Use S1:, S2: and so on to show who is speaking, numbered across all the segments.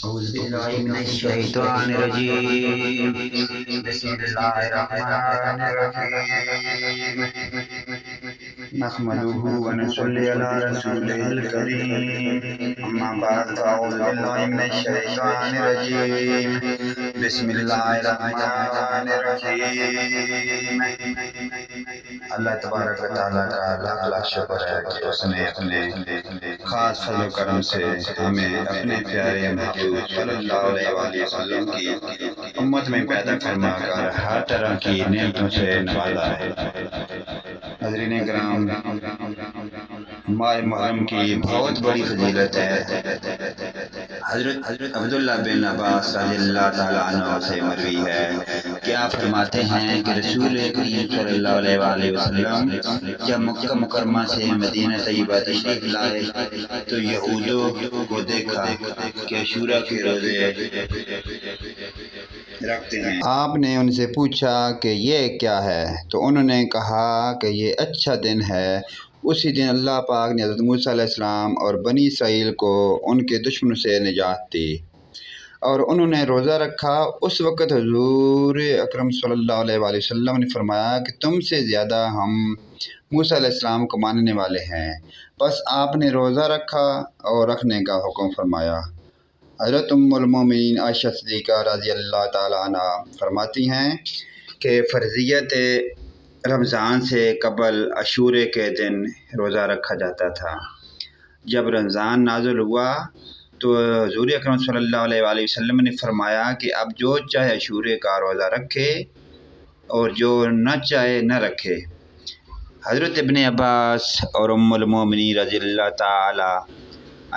S1: أعوذ بالله من الشيطان الرجيم. بسم الله الرحمن الرحيم. نحمده ونصلي على رسوله الكريم. أما بعد فأعوذ بالله من الشيطان الرجيم. بسم الله الرحمن الرحيم. اللہ تبارک و تعالیٰ کا لاکھ لاکھ شکر ہے کہ اس نے اپنے خاص فضل و کرم سے ہمیں اپنے پیارے محبوب صلی اللہ علیہ وآلہ وسلم کی امت میں پیدا فرما کر ہر طرح کی نعمتوں سے نوازا ہے۔ حضرین کرام، ماہ محرم کی بہت بڑی فضیلت ہے۔ حضرت عبداللہ بن عباس رضی اللہ تعالیٰ عنہ سے مروی ہے کہ آپ فرماتے ہیں کہ رسول کریم صلی اللہ علیہ وآلہ وسلم جب مکہ مکرمہ سے مدینہ طیبہ تشریف لائے تو یہودوں کو دیکھا کہ عاشورہ کے روزے رکھتے ہیں۔ آپ نے ان سے پوچھا کہ یہ کیا ہے، تو انہوں نے کہا کہ یہ اچھا دن ہے، اسی دن اللہ پاک نے حضرت موسیٰ علیہ السلام اور بنی اسرائیل کو ان کے دشمنوں سے نجات دی، اور انہوں نے روزہ رکھا۔ اس وقت حضور اکرم صلی اللہ علیہ وآلہ وسلم نے فرمایا کہ تم سے زیادہ ہم موسیٰ علیہ السلام کو ماننے والے ہیں، بس آپ نے روزہ رکھا اور رکھنے کا حکم فرمایا۔ حضرت ام المومنین عائشہ صدیقہ رضی اللہ تعالیٰ عنہ فرماتی ہیں کہ فرضیت رمضان سے قبل عاشورے کے دن روزہ رکھا جاتا تھا۔ جب رمضان نازل ہوا تو حضور اکرم صلی اللہ علیہ وآلہ وسلم نے فرمایا کہ اب جو چاہے عاشورے کا روزہ رکھے اور جو نہ چاہے نہ رکھے۔ حضرت ابن عباس اور ام المومنین رضی اللہ تعالی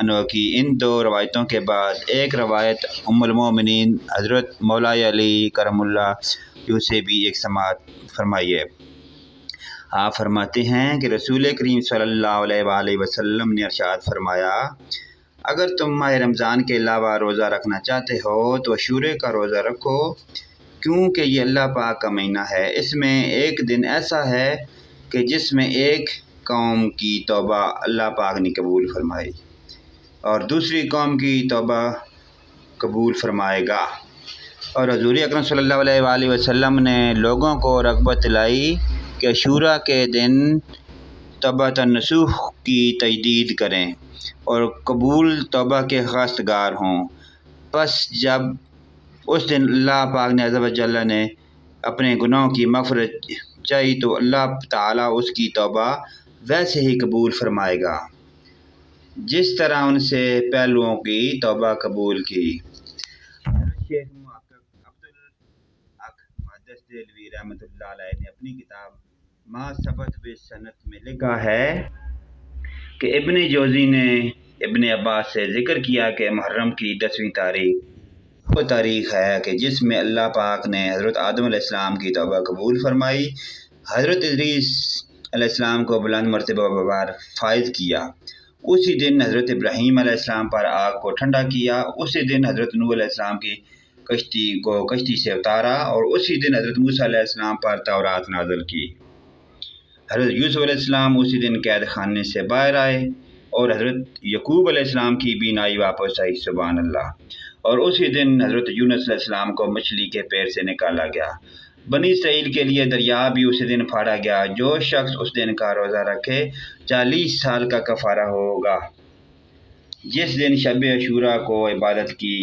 S1: عنہ کی ان دو روایتوں کے بعد ایک روایت ام المومنین حضرت مولا علی کرم اللہ سے بھی ایک سماعت فرمائیے۔ آپ فرماتے ہیں کہ رسول کریم صلی اللہ علیہ وآلہ وسلم نے ارشاد فرمایا، اگر تم ماہ رمضان کے علاوہ روزہ رکھنا چاہتے ہو تو عاشورے کا روزہ رکھو، کیونکہ یہ اللہ پاک کا مہینہ ہے۔ اس میں ایک دن ایسا ہے کہ جس میں ایک قوم کی توبہ اللہ پاک نے قبول فرمائی اور دوسری قوم کی توبہ قبول فرمائے گا۔ اور حضور اکرم صلی اللہ علیہ وآلہ وسلم نے لوگوں کو رغبت دلائی کہ عاشورہ کے دن توبۃ النصوح کی تجدید کریں اور قبول توبہ کے خواستگار ہوں۔ پس جب اس دن اللہ پاک نے عز و جل نے اپنے گناہوں کی مغفرت چاہی تو اللہ تعالیٰ اس کی توبہ ویسے ہی قبول فرمائے گا جس طرح ان سے پہلوؤں کی توبہ قبول کی۔ شیخ عبدالحق محدث دہلوی رحمۃ اللہ علیہ نے اپنی کتاب ما ثبت بسنت میں لکھا ہے کہ ابن جوزی نے ابن عباس سے ذکر کیا کہ محرم کی 10ویں تاریخ وہ تاریخ ہے کہ جس میں اللہ پاک نے حضرت آدم علیہ السلام کی توبہ قبول فرمائی، حضرت ادریس علیہ السلام کو بلند مرتبہ پر فائز کیا، اسی دن حضرت ابراہیم علیہ السلام پر آگ کو ٹھنڈا کیا، اسی دن حضرت نوح علیہ السلام کی کشتی سے اتارا، اور اسی دن حضرت موسیٰ علیہ السلام پر تورات نازل کی۔ حضرت یوسف علیہ السلام اسی دن قید خانے سے باہر آئے اور حضرت یعقوب علیہ السلام کی بینائی واپس آئی، سبحان اللہ، اور اسی دن حضرت یونس علیہ السلام کو مچھلی کے پیر سے نکالا گیا۔ بنی اسرائیل کے لیے دریا بھی اسی دن پھاڑا گیا۔ جو شخص اس دن کا روزہ رکھے 40 سال کا کفارہ ہوگا۔ جس دن شب عاشورہ کو عبادت کی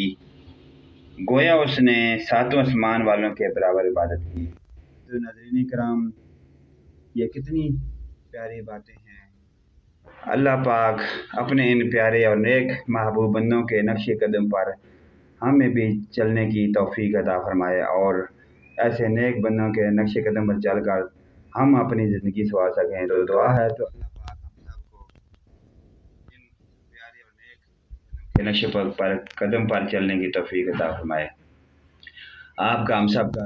S1: گویا اس نے 7 آسمان والوں کے برابر عبادت کی۔ تو ناظرین کرام، یہ کتنی پیاری باتیں ہیں۔ اللہ پاک اپنے ان پیارے اور نیک محبوب بندوں کے نقش قدم پر ہمیں بھی چلنے کی توفیق عطا فرمائے، اور ایسے نیک بندوں کے نقش قدم پر چل کر ہم اپنی زندگی سنوار سکیں۔ تو دعا ہے تو اللہ پاک ہم سب کو ان پیارے اور نیک کے نقش قدم پر چلنے کی توفیق عطا فرمائے۔ آپ کا ہم سب کا